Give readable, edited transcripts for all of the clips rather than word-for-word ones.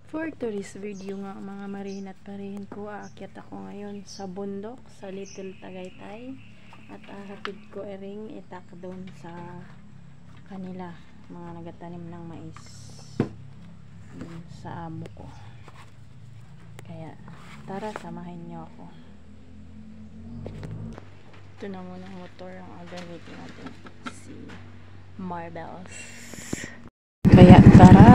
For today's video nga mga marin at parihin ko, aakyat ako ngayon sa bundok sa Little Tagaytay at ahatid ko ring itak doon sa kanila mga nagatanim ng mais sa amo ko. Kaya tara, samahin niyo ako. Ito na muna ang motor ang gagamitin natin, si Marbles. Kaya tara.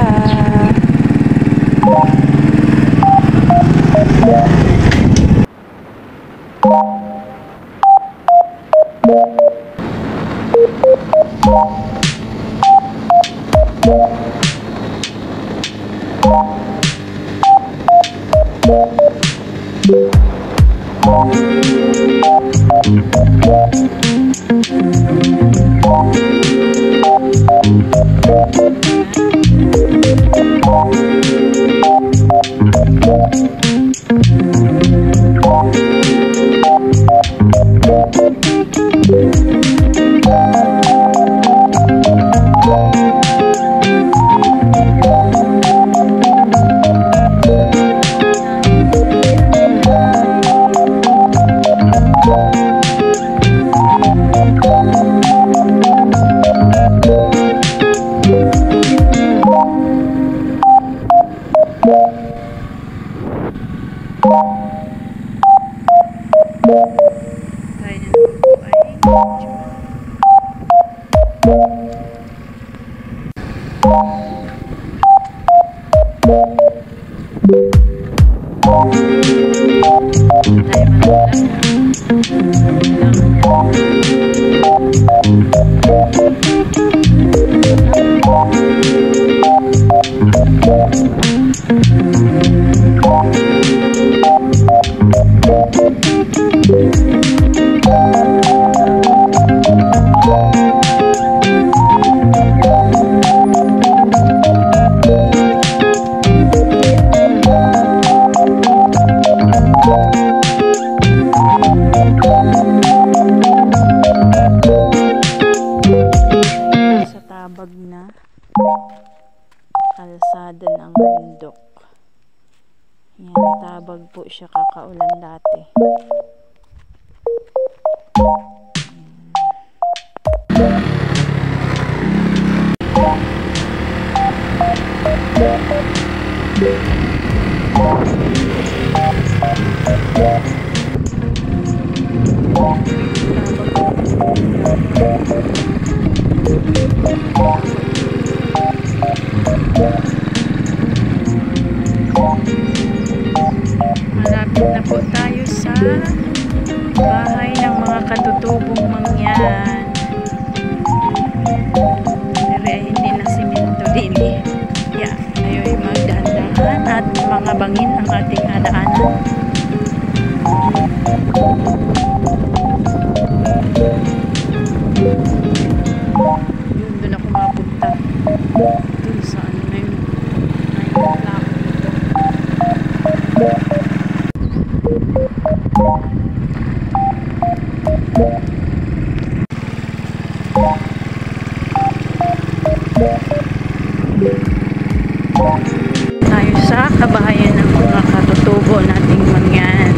Na kalsada ng bundok. Yan, natabag po siya kakaulan dati. Malapit na po tayo sa bahay ng mga katutubong mangyan. Pero hindi na simento din eh. Yeah, ayo'y magdahan-dahan at mga bangin ang ating hadaanan. Yun, doon ako mapunta. Doon sa ano na yun. Tayo sa kabahayan ng mga katutubo nating mangyan.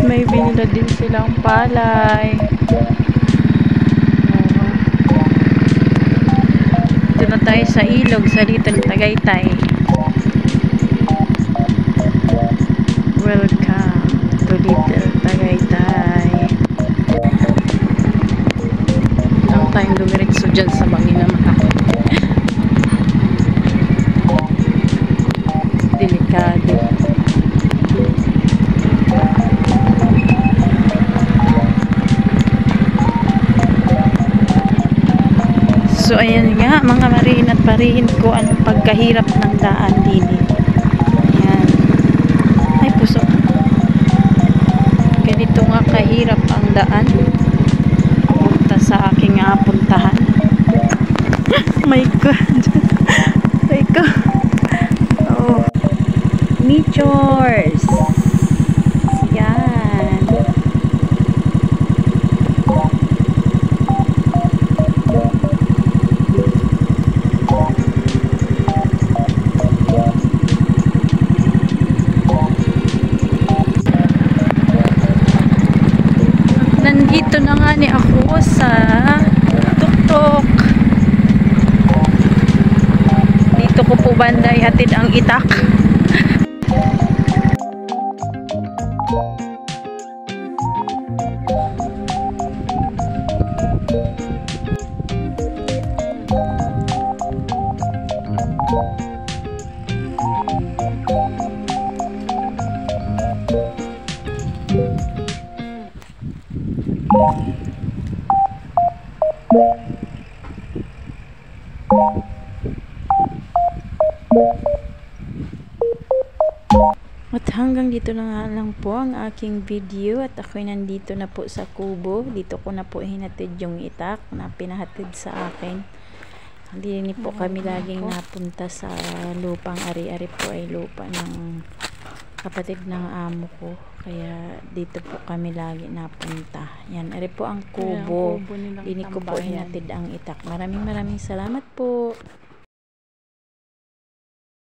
May binila din silang palay. Ito na tayo sa ilog sa Little Tagaytay. Welcome to Little Tagaytay. Lang tayong dumiretso dyan sa bangin na makakit. Delikado. nga mga marihin at parihin ko ang pagkahirap ng daan din. Ayan. Ay puso. Ganito nga kahirap ang daan punta sa aking puntahan. My God. Teka. Oh. Nichors. Yan. Nandito na nga ni ako sa tuktok. Dito ko po banda ihatid ang itak. At hanggang dito na nga lang po ang aking video at ako'y nandito na po sa kubo. Dito ko na po hinatid yung itak na pinahatid sa akin. Hindi po kami laging napunta sa lupang ari-ari po ay lupa ng kapatid ng amo ko. Kaya dito po kami lagi napunta. Yan, ari po ang kubo. Dini ko po hinatid ang itak. Maraming salamat po.